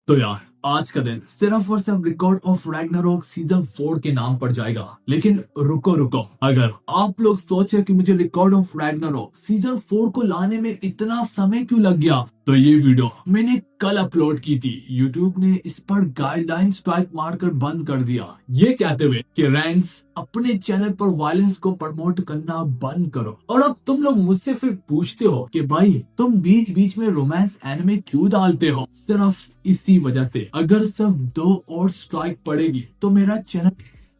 तो यार आज का दिन सिर्फ और सिर्फ रिकॉर्ड ऑफ रैग्नारोक सीजन 4 के नाम पर जाएगा। लेकिन रुको रुको, अगर आप लोग सोच रहे कि मुझे रिकॉर्ड ऑफ रैग्नारोक सीजन 4 को लाने में इतना समय क्यों लग गया, तो ये वीडियो मैंने कल अपलोड की थी। यूट्यूब ने इस पर गाइडलाइन स्ट्राइक मारकर बंद कर दिया, ये कहते हुए कि रैंक्स अपने चैनल पर वायलेंस को प्रमोट करना बंद करो। और अब तुम लोग मुझसे फिर पूछते हो कि भाई तुम बीच बीच में रोमांस एनिमे क्यों डालते हो। सिर्फ इसी वजह से, अगर सिर्फ 2 और स्ट्राइक पड़ेगी तो मेरा चैनल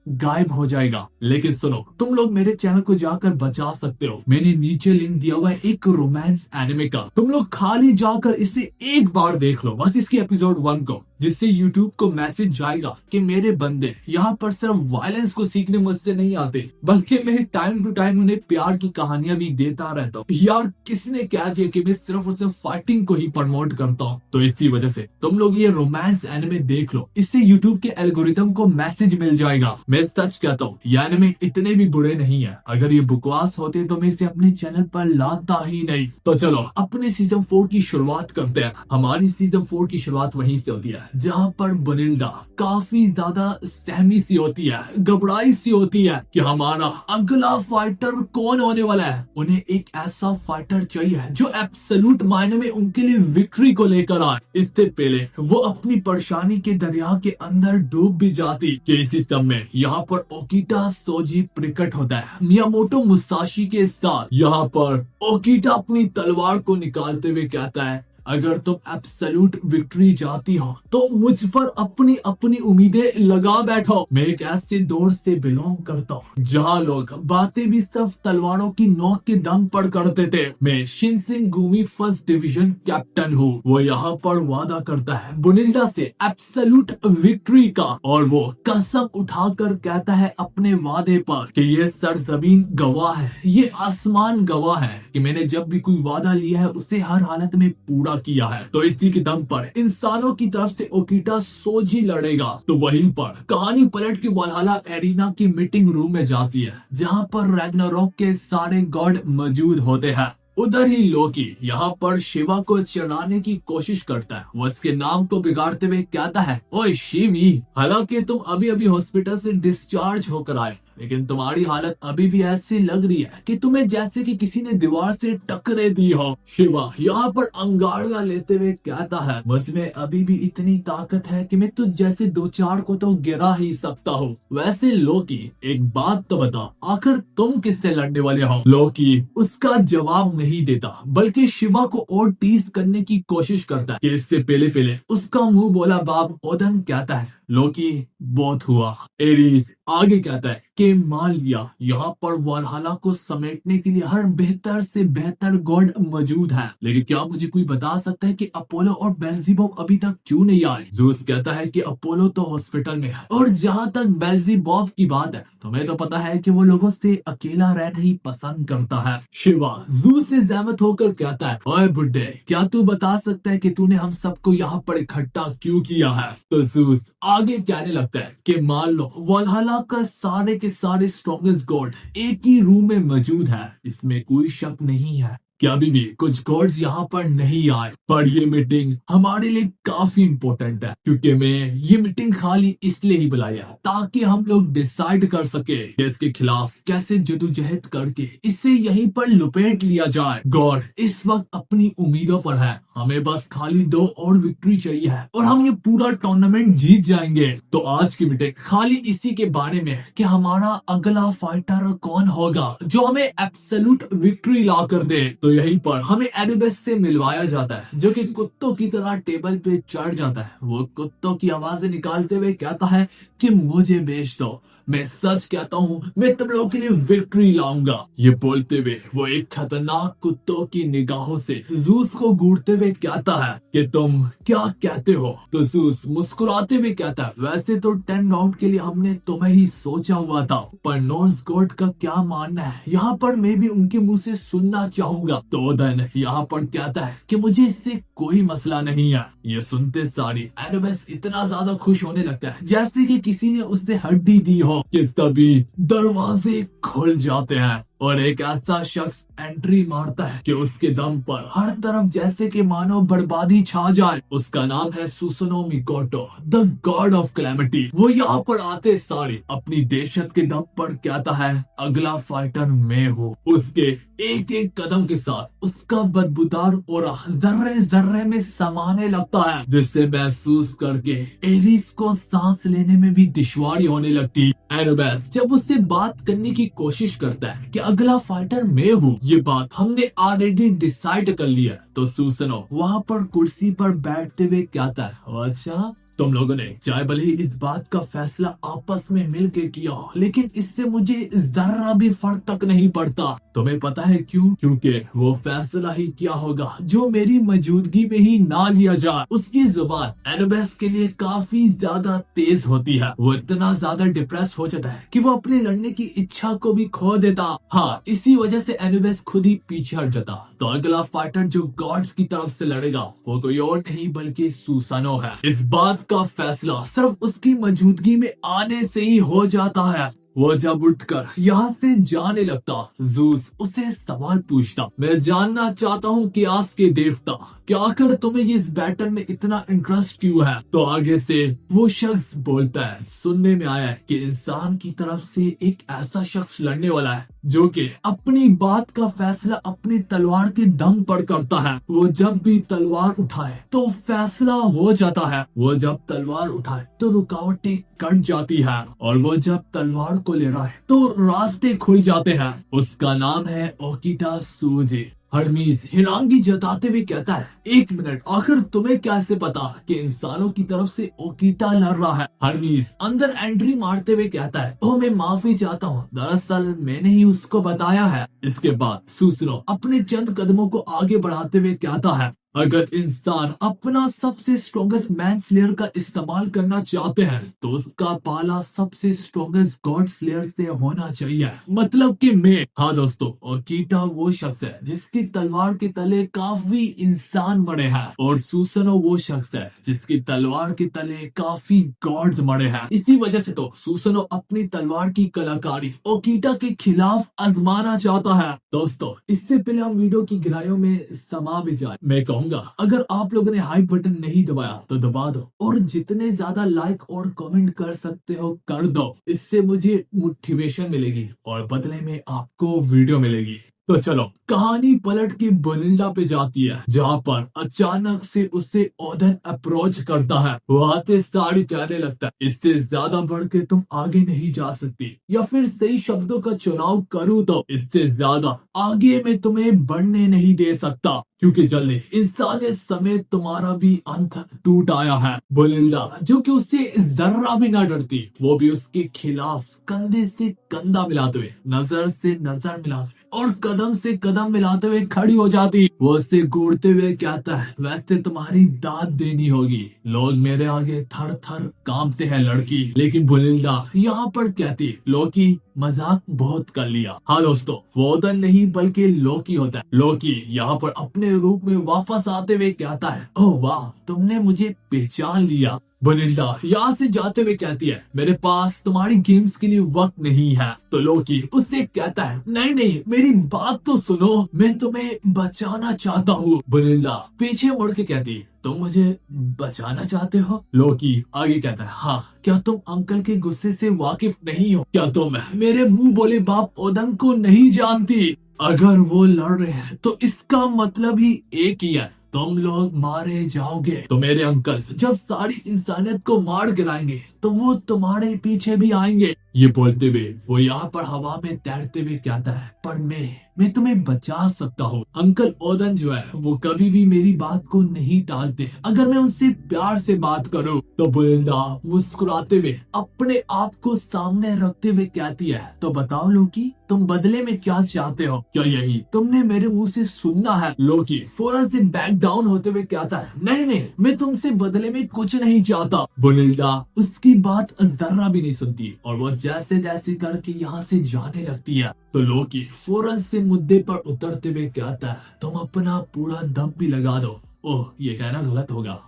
गायब हो जाएगा। लेकिन सुनो, तुम लोग मेरे चैनल को जाकर बचा सकते हो। मैंने नीचे लिंक दिया हुआ है एक रोमांस एनिमे का, तुम लोग खाली जाकर इसे एक बार देख लो, बस इसकी एपिसोड 1 को, जिससे यूट्यूब को मैसेज जाएगा कि मेरे बंदे यहाँ पर सिर्फ वायलेंस को सीखने मुझसे नहीं आते, बल्कि मैं टाइम टू टाइम उन्हें प्यार की कहानियां भी देता रहता हूँ। यार किसने कह दिया कि मैं सिर्फ और सिर्फ फाइटिंग को ही प्रमोट करता हूँ। तो इसी वजह से तुम लोग ये रोमांस एनिमे देख लो, इससे यूट्यूब के एल्गोरिथम को मैसेज मिल जाएगा। मैं सच कहता हूँ ये एनिमे इतने भी बुरे नहीं है। अगर ये बकवास होते तो मैं इसे अपने चैनल पर लाता ही नहीं। तो चलो अपने सीजन 4 की शुरुआत करते हैं। हमारी सीजन 4 की शुरुआत वहीं से होती है जहाँ पर बनिल्डा काफी ज्यादा सहमी सी होती है, घबराई सी होती है कि हमारा अगला फाइटर कौन होने वाला है। उन्हें एक ऐसा फाइटर चाहिए जो एब्सोल्यूट मायने में उनके लिए विक्ट्री को लेकर आए। इससे पहले वो अपनी परेशानी के दरिया के अंदर डूब भी जाती कि इसी समय यहाँ पर ओकिटा सोजी प्रकट होता है मियामोटो मुसाशी के साथ। यहाँ पर ओकिटा अपनी तलवार को निकालते हुए कहता है, अगर तुम एब्सोल्यूट विक्ट्री चाहती हो तो मुझ पर अपनी अपनी उम्मीदें लगा बैठो। मैं एक ऐसे दौर से बिलोंग करता हूँ जहाँ लोग बातें भी सिर्फ तलवारों की नोक के दम पर करते थे। मैं शिनसेंगुमी फर्स्ट डिवीजन कैप्टन हूँ। वो यहाँ पर वादा करता है बुनिल्डा से एब्सोल्यूट विक्ट्री का, और वो कसम उठाकर कहता है अपने वादे पर कि ये सरजमीन गवाह है, ये आसमान गवाह है कि मैंने जब भी कोई वादा लिया है उसे हर हालत में पूरा किया है। तो इसी के दम पर इंसानों की तरफ से ओकिटा सोजी लड़ेगा। तो वहीं पर कहानी पलट के वालहला एरिना की मीटिंग रूम में जाती है जहां पर रैग्नारोक के सारे गॉड मौजूद होते हैं। उधर ही लोकी यहाँ पर शिवा को चिढ़ाने की कोशिश करता है। वो उसके नाम को बिगाड़ते हुए कहता है, ओए शिवी, हालांकि तुम अभी अभी हॉस्पिटल से डिस्चार्ज होकर आए, लेकिन तुम्हारी हालत अभी भी ऐसी लग रही है कि तुम्हें जैसे कि किसी ने दीवार से टक्करे दी हो। शिवा यहाँ पर अंगाड़ियां लेते हुए कहता है, मुझ में अभी भी इतनी ताकत है कि मैं तुझ जैसे 2-4 को तो गिरा ही सकता हूँ। वैसे लोकी एक बात तो बता, आखिर तुम किससे लड़ने वाले हो? लोकी उसका जवाब नहीं देता, बल्कि शिवा को और टीज करने की कोशिश करता है कि इससे पहले पहले उसका मुंह बोला बाप ओदन कहता है, लोकी बहुत हुआ। एरीज आगे कहता है कि मान लिया यहाँ पर वालहला को समेटने के लिए हर बेहतर से बेहतर गॉड मौजूद है, लेकिन क्या मुझे कोई बता सकता है कि अपोलो और बेल्जीबॉब अभी तक क्यों नहीं आए? जूस कहता है कि अपोलो तो हॉस्पिटल में है, और जहाँ तक बेल्जीबॉब की बात है, तुम्हें तो पता है कि वो लोगों से अकेला रहना ही पसंद करता है। शिवा जूस से सहमत होकर कहता है, ओए बुड्ढे, क्या तू बता सकता है कि तूने हम सबको यहाँ पर इकट्ठा क्यों किया है? तो जूस आगे कहने लगता है कि मान लो वालहला का सारे के सारे स्ट्रॉन्गेस्ट गॉड एक ही रूम में मौजूद है, इसमें कोई शक नहीं है कि अभी भी कुछ गॉड्स यहाँ पर नहीं आए, पर ये मीटिंग हमारे लिए काफी इम्पोर्टेंट है, क्योंकि मैं ये मीटिंग खाली इसलिए ही बुलाई है ताकि हम लोग डिसाइड कर सके कि इसके खिलाफ कैसे जदोजहद करके इसे यहीं पर लुपेट लिया जाए। गॉड इस वक्त अपनी उम्मीदों पर है, हमें बस खाली 2 और विक्ट्री चाहिए है और हम ये पूरा टूर्नामेंट जीत जाएंगे। तो आज की मीटिंग खाली इसी के बारे में कि हमारा अगला फाइटर कौन होगा जो हमें एब्सोल्यूट विक्ट्री ला कर दे। तो यहीं पर हमें एनुबिस से मिलवाया जाता है, जो कि कुत्तों की तरह टेबल पे चढ़ जाता है। वो कुत्तों की आवाजें निकालते हुए कहता है कि मुझे बेच दो, मैं सच कहता हूँ, मैं तुम लोगों के लिए विक्ट्री लाऊंगा। ये बोलते हुए वो एक खतरनाक कुत्तों की निगाहों से जूस को घूरते हुए कहता है कि तुम क्या कहते हो? तो जूस मुस्कुराते हुए कहता है, वैसे तो 10 राउंड के लिए हमने तुम्हें ही सोचा हुआ था, पर नॉर्स गॉड का क्या मानना है यहाँ पर मैं भी उनके मुंह से सुनना चाहूंगा। तो ओदन यहाँ पर कहता है कि मुझे इससे कोई मसला नहीं है। ये सुनते सारी एनुबिस इतना ज्यादा खुश होने लगता है जैसे कि किसी ने उससे हड्डी दी हो कि तभी दरवाजे खुल जाते हैं और एक ऐसा शख्स एंट्री मारता है कि उसके दम पर हर तरफ जैसे कि मानो बर्बादी छा जाए। उसका नाम है सुसनो मिकोटो, द गॉड ऑफ कैलेमिटी। वो यहाँ पर आते सारे अपनी दहशत के दम पर कहता है, अगला फाइटर मैं हूँ। उसके एक एक कदम के साथ उसका बदबूदार और जर्रे जर्रे में समाने लगता है, जिससे महसूस करके एरिस को सांस लेने में भी दुश्वारी होने लगती। एनोबेस जब उससे बात करने की कोशिश करता है कि अगला फाइटर मैं हूँ, ये बात हमने ऑलरेडी डिसाइड कर लिया, तो सुसनो वहाँ पर कुर्सी पर बैठते हुए कहता है, अच्छा तुम लोगों ने चाहे भले ही इस बात का फैसला आपस में मिलके किया हो, लेकिन इससे मुझे जरा भी फर्क तक नहीं पड़ता। तुम्हें पता है क्यों? क्योंकि वो फैसला ही क्या होगा जो मेरी मौजूदगी में ही ना लिया जाए। उसकी जुबान एनोबेस के लिए काफी ज्यादा तेज होती है। वो इतना ज्यादा डिप्रेस हो जाता है कि वो अपने लड़ने की इच्छा को भी खो देता। हाँ, इसी वजह से एनोबेस खुद ही पीछे हट जाता। तो अगला फाइटर जो गॉड्स की तरफ से लड़ेगा वो कोई और नहीं बल्कि सुसानो है। इस बात का फैसला सिर्फ उसकी मौजूदगी में आने से ही हो जाता है। वो जब उठकर यहाँ से जाने लगता, जूस उसे सवाल पूछता, मैं जानना चाहता हूँ कि आज के देवता क्या आखिर तुम्हें इस बैटल में इतना इंटरेस्ट क्यों है? तो आगे से वो शख्स बोलता है, सुनने में आया है कि इंसान की तरफ से एक ऐसा शख्स लड़ने वाला है जो कि अपनी बात का फैसला अपनी तलवार के दम पर करता है। वो जब भी तलवार उठाए तो फैसला हो जाता है। वो जब तलवार उठाए तो रुकावटें कट जाती है, और वो जब तलवार को ले रहा है तो रास्ते खुल जाते हैं। उसका नाम है ओकिटा सूजी। हर्मीस हिरांगी जताते हुए कहता है, एक मिनट, आखिर तुम्हें कैसे पता कि इंसानों की तरफ से ओकिटा लड़ रहा है? हर्मीस अंदर एंट्री मारते हुए कहता है, ओ मैं माफी चाहता हूँ, दरअसल मैंने ही उसको बताया है। इसके बाद सुसनो अपने चंद कदमों को आगे बढ़ाते हुए कहता है, अगर इंसान अपना सबसे स्ट्रॉन्गेस्ट मैन स्लेयर का इस्तेमाल करना चाहते हैं तो उसका पाला सबसे स्ट्रॉन्गेस्ट गॉड स्लेयर से होना चाहिए, मतलब कि मैं। हाँ दोस्तों, ओकिटा वो शख्स है जिसकी तलवार के तले काफी इंसान मरे हैं, और सुसनो वो शख्स है जिसकी तलवार के तले काफी गॉड्स मरे हैं। इसी वजह से तो सुसनो अपनी तलवार की कलाकारी ओकिटा के खिलाफ आजमाना चाहता है। दोस्तों, इससे पहले हम वीडियो की गहराइयों में समा भी जाए, मैं कहूँगा अगर आप लोगों ने हाइप बटन नहीं दबाया तो दबा दो, और जितने ज्यादा लाइक और कमेंट कर सकते हो कर दो। इससे मुझे मोटिवेशन मिलेगी और बदले में आपको वीडियो मिलेगी। तो चलो कहानी पलट के बनिंडा पे जाती है, जहाँ पर अचानक से उसे ओदन अप्रोच करता है। वो आते साड़ी कहने लगता है, इससे ज्यादा बढ़ के तुम आगे नहीं जा सकती, या फिर सही शब्दों का चुनाव करूँ तो इससे ज्यादा आगे मैं तुम्हें बढ़ने नहीं दे सकता, क्योंकि जल्दी इंसानियत समेत तुम्हारा भी अंत टूट आया है। बोलिंडा जो कि उससे जर्रा भी ना डरती, वो भी उसके खिलाफ कंधे से कंधा मिलाते हुए, नजर से नजर मिलाते हुए और कदम से कदम मिलाते हुए खड़ी हो जाती। वो उससे घूरते हुए कहता है, वैसे तुम्हारी दाद देनी होगी, लोग मेरे आगे थर थर कांपते हैं लड़की। लेकिन बुलिंडा यहाँ पर कहती, लोकी मजाक बहुत कर लिया। हाँ दोस्तों, वो ओदन नहीं बल्कि लोकी होता है। लोकी यहाँ पर अपने रूप में वापस आते हुए कहता है, ओह वाह, तुमने मुझे पहचान लिया। बुलिंडा यहाँ से जाते हुए कहती है, मेरे पास तुम्हारी गेम्स के लिए वक्त नहीं है। तो लोकी उससे कहता है, नहीं नहीं, मेरी बात तो सुनो, मैं तुम्हें बचाना चाहता हूँ। बुलिंडा पीछे मुड़ के कहती, तुम मुझे बचाना चाहते हो? लोकी आगे कहता है, हाँ, क्या तुम अंकल के गुस्से से वाकिफ नहीं हो? क्या तुम मेरे मुंह बोले बाप ओदन को नहीं जानती? अगर वो लड़ रहे हैं तो इसका मतलब ही एक ही है, तुम लोग मारे जाओगे। तो मेरे अंकल जब सारी इंसानियत को मार गिराएंगे तो वो तुम्हारे पीछे भी आएंगे। ये बोलते हुए वो यहाँ पर हवा में तैरते हुए कहता है, पर मैं तुम्हें बचा सकता हूँ। अंकल ओदन जो है वो कभी भी मेरी बात को नहीं टालते, अगर मैं उनसे प्यार से बात करूँ। तो बुलिंडा मुस्कुराते हुए अपने आप को सामने रखते हुए कहती है, तो बताओ लोकी, तुम बदले में क्या चाहते हो? क्या यही तुमने मेरे मुंह से सुनना है? लोकी फौरन से बैक डाउन होते हुए कहता है, नहीं नहीं, मैं तुमसे बदले में कुछ नहीं चाहता। बुलिंडा उसकी बात जर्रा भी नहीं सुनती, और वो जैसे जैसे करके यहाँ से जाने लगती है। तो लोकी फौरन से मुद्दे पर उतरते हुए कहता है, तुम अपना पूरा दम भी लगा दो। ओह, ये कहना गलत होगा,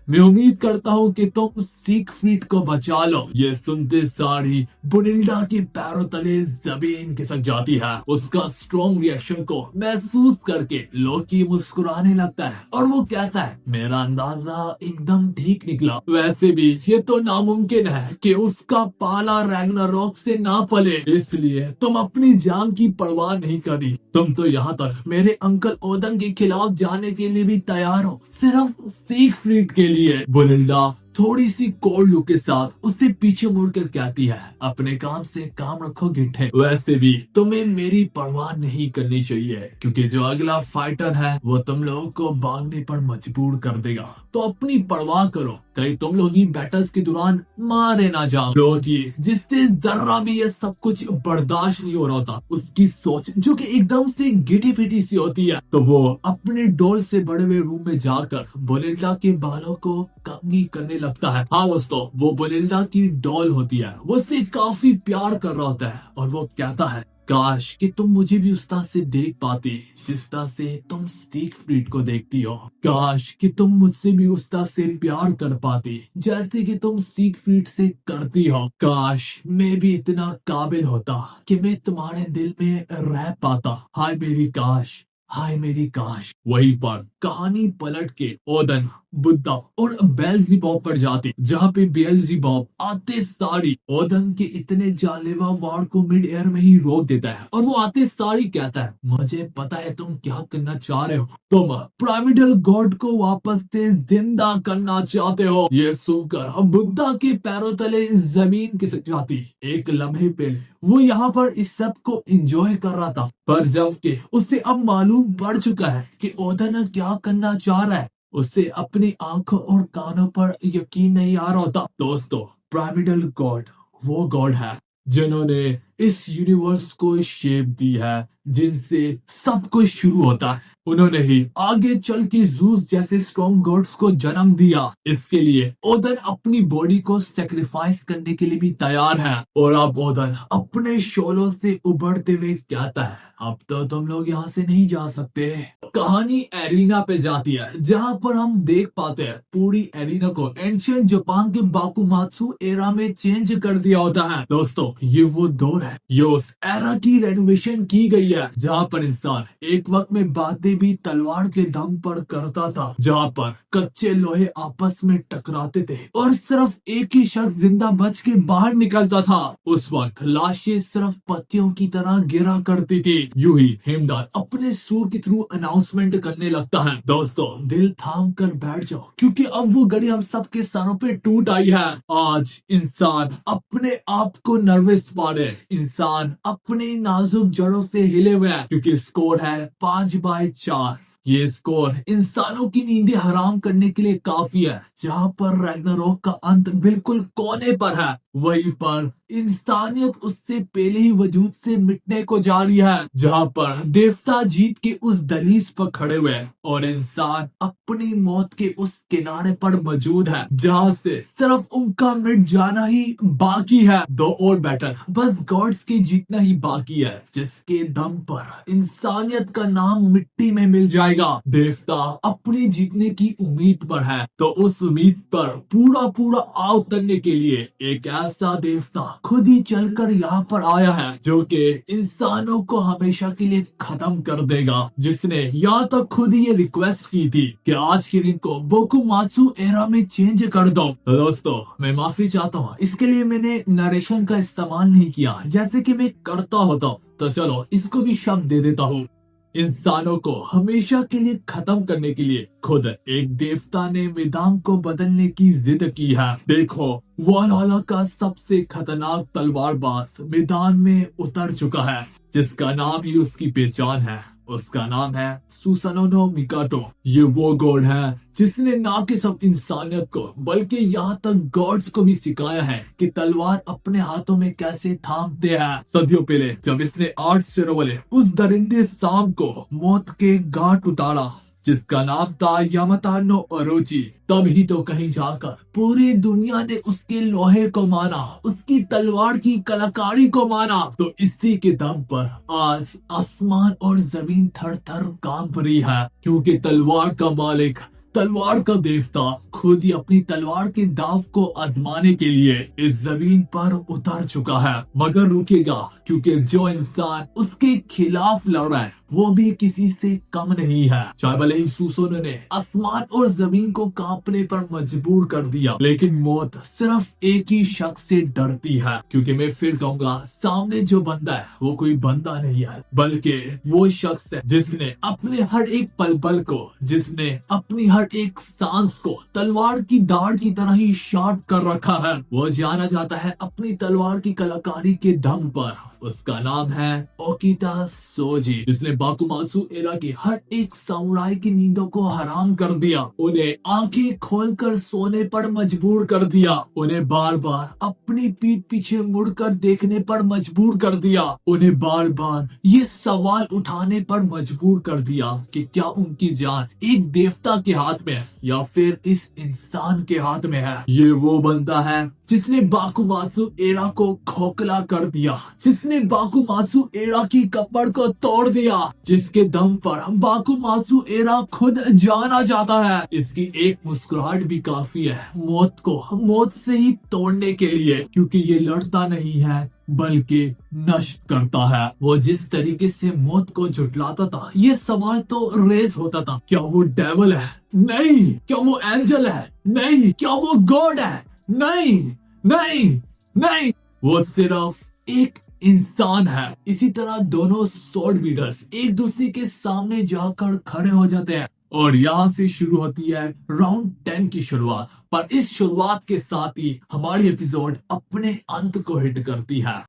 मैं उम्मीद करता हूँ कि तुम सिगफ्रीड को बचा लो। ये सुनते सारी बुनिल्डा के पैरों तले जमीन खिसक जाती है। उसका स्ट्रॉन्ग रिएक्शन को महसूस करके लोकी मुस्कुराने लगता है और वो कहता है, मेरा अंदाजा एकदम ठीक निकला। वैसे भी ये तो नामुमकिन है कि उसका पाला रैग्नारोक से ना पले, इसलिए तुम अपनी जान की परवाह नहीं करी। तुम तो यहाँ तक मेरे अंकल ओदन के खिलाफ जाने के लिए भी तैयार हो, सिर्फ सिगफ्रीड के लिए। बुनिल्डा थोड़ी सी कोल्ड लुक के साथ उससे पीछे मुड़कर कहती है, अपने काम से काम रखो गिट्ठे। वैसे भी तुम्हें मेरी परवाह नहीं करनी चाहिए, क्योंकि जो अगला फाइटर है वो तुम लोगों को भागने पर मजबूर कर देगा। तो अपनी परवाह करो, कहीं तुम लोग ही बैटल्स के दौरान मारे ना जाओ। लोकी जिससे जर्रा भी ये सब कुछ बर्दाश्त नहीं हो रहा था, उसकी सोच जो कि एकदम से गिटी पिटी सी होती है, तो वो अपने डोल से बड़े हुए रूम में जाकर बुनिल्डा के बालों को कंघी करने लगता है। हाँ दोस्तों, वो बुनिल्डा की डॉल होती है, वो उससे काफी प्यार कर रहा होता है और वो कहता है, काश कि तुम मुझे भी उस तरह से देख पाती जिस तरह से तुम सिगफ्रीड को देखती हो। काश कि तुम मुझसे भी उस तरह से प्यार कर पाती जैसे कि तुम सिगफ्रीड से करती हो। काश मैं भी इतना काबिल होता कि मैं तुम्हारे दिल में रह पाता। हाय मेरी काश, हाय मेरी काश। वहीं पर कहानी पलट के ओदन, बुद्धा और बेल्ज़ेबूब पर जाती, जहाँ पे बेल्ज़ेबूब आते सारी ओदन के इतने जानलेवा वार को मिड एयर में ही रोक देता है और वो आते सारी कहता है, मुझे पता है तुम क्या करना चाह रहे हो, तुम पिरामिडल गॉड को वापस से जिंदा करना चाहते हो। ये सुनकर बुद्धा के पैरों तले जमीन खिसक जाती। एक लम्हे पहले वो यहाँ पर इस सब को एंजॉय कर रहा था, पर जबकि उसे अब मालूम पड़ चुका है कि ओदन क्या करना चाह रहा है, उससे अपनी आंखों और कानों पर यकीन नहीं आ रहा होता। दोस्तों, पिरामिडल गॉड वो गॉड है जिन्होंने इस यूनिवर्स को शेप दी है, जिनसे सब कुछ शुरू होता है। उन्होंने ही आगे चल के ज़ूस जैसे स्ट्रॉन्ग गॉड्स को जन्म दिया। इसके लिए ओदन अपनी बॉडी को सेक्रीफाइस करने के लिए भी तैयार है। और अब ओदन अपने शोलों से उभरते हुए कहता है, अब तो तुम लोग यहाँ से नहीं जा सकते। कहानी एरिना पे जाती है, जहाँ पर हम देख पाते हैं पूरी एरिना को एंशिएंट जापान के बाकुमात्सु एरा में चेंज कर दिया होता है। दोस्तों, ये वो दौर है, ये उस एरा की रेनोवेशन की गई है, जहाँ पर इंसान एक वक्त में बातें भी तलवार के दम पर करता था, जहाँ पर कच्चे लोहे आपस में टकराते थे और सिर्फ एक ही शख्स जिंदा बच के बाहर निकलता था। उस वक्त लाशें सिर्फ पत्तियों की तरह गिरा करती थी। यूं ही हेमडाल अपने सुर के थ्रू अनाउंसमेंट करने लगता है, दोस्तों दिल थाम कर बैठ जाओ, क्योंकि अब वो घड़ी हम सबके सरों पे टूट आई है। आज इंसान अपने आप को नर्वस पा रहे, इंसान अपनी नाजुक जड़ों से हिले हुए है, क्योंकि स्कोर है 5/4। ये स्कोर इंसानों की नींदें हराम करने के लिए काफी है। जहाँ पर रैग्नारोक का अंत बिल्कुल कोने पर है, वहीं पर इंसानियत उससे पहले ही वजूद से मिटने को जा रही है। जहाँ पर देवता जीत के उस दलीज पर खड़े हुए हैं और इंसान अपनी मौत के उस किनारे पर मौजूद है, जहाँ से सिर्फ उनका मिट जाना ही बाकी है। दो और बैटल बस गॉड्स के जीतना ही बाकी है, जिसके दम पर इंसानियत का नाम मिट्टी में मिल जाएगा। देवता अपने जीतने की उम्मीद पर है, तो उस उम्मीद पर पूरा पूरा आ उतरने के लिए एक ऐसा देवता खुद ही चलकर यहाँ पर आया है, जो कि इंसानों को हमेशा के लिए खत्म कर देगा, जिसने यहाँ तक खुद ही ये रिक्वेस्ट की थी कि आज के दिन को बोकुमात्सु एरा में चेंज कर दो। तो दोस्तों, मैं माफी चाहता हूँ, इसके लिए मैंने नरेशन का इस्तेमाल नहीं किया जैसे कि मैं करता होता। तो चलो इसको भी शब्द दे देता हूँ। इंसानों को हमेशा के लिए खत्म करने के लिए खुद एक देवता ने मैदान को बदलने की जिद की है। देखो, वालहल्ला का सबसे खतरनाक तलवारबाज मैदान में उतर चुका है, जिसका नाम ही उसकी पहचान है। उसका नाम है सुसानो मिकाटो। ये वो गॉड है जिसने ना कि सब इंसानियत को बल्कि यहाँ तक गॉड्स को भी सिखाया है कि तलवार अपने हाथों में कैसे थामते हैं। सदियों पहले जब इसने 8 सिरों वाले उस दरिंदे सांप को मौत के घाट उतारा, जिसका नाम था यामाता नो ओरोची, तब ही तो कहीं जाकर पूरी दुनिया ने उसके लोहे को माना, उसकी तलवार की कलाकारी को माना। तो इसी के दम पर आज आसमान और जमीन थर थर कांप रही है, क्योंकि तलवार का मालिक तलवार का देवता खुद ही अपनी तलवार के दाव को आजमाने के लिए इस जमीन पर उतर चुका है, मगर रुकेगा क्योंकि जो इंसान उसके खिलाफ लड़ रहा है वो भी किसी से कम नहीं है। चाहे भले ही सूसोने ने आसमान और जमीन को कांपने पर मजबूर कर दिया, लेकिन मौत सिर्फ एक ही शख्स से डरती है। क्योंकि मैं फिर कहूंगा, सामने जो बंदा है वो कोई बंदा नहीं है, बल्कि वो शख्स है जिसने अपने हर एक पल पल को, जिसने अपनी हर एक सांस को तलवार की दाढ़ की तरह ही शार्प कर रखा है। वो जाना जाता है अपनी तलवार की कलाकारी के दम पर। उसका नाम है ओकिता सोजी, जिसने बाकुमात्सु एरा की हर एक सामुराई की नींदों को हराम कर दिया, उन्हें आंखें खोलकर सोने पर मजबूर कर दिया, उन्हें बार बार अपनी पीठ पीछे मुड़कर देखने पर मजबूर कर दिया, उन्हें बार बार ये सवाल उठाने पर मजबूर कर दिया कि क्या उनकी जान एक देवता के हाथ में है या फिर इस इंसान के हाथ में है। ये वो बंदा है जिसने बाकुमात्सु एरा को खोखला कर दिया, जिसने बाकुमात्सु एरा की कपड़ को तोड़ दिया, जिसके दम पर बाकुमात्सु एरा खुद जाना जाता है। इसकी एक मुस्कुराहट भी काफी है मौत से ही तोड़ने के लिए, क्योंकि ये लड़ता नहीं है बल्कि नष्ट करता है। वो जिस तरीके से मौत को झुठलाता था, ये सवाल तो रेज होता था, क्या वो डेविल है? नहीं। क्या वो एंजल है? नहीं। क्या वो गॉड है? नहीं नहीं नहीं। वो सिर्फ एक इंसान है। इसी तरह दोनों स्वॉर्ड बीटर्स एक दूसरे के सामने जाकर खड़े हो जाते हैं और यहाँ से शुरू होती है राउंड 10 की शुरुआत। पर इस शुरुआत के साथ ही हमारी एपिसोड अपने अंत को हिट करती है।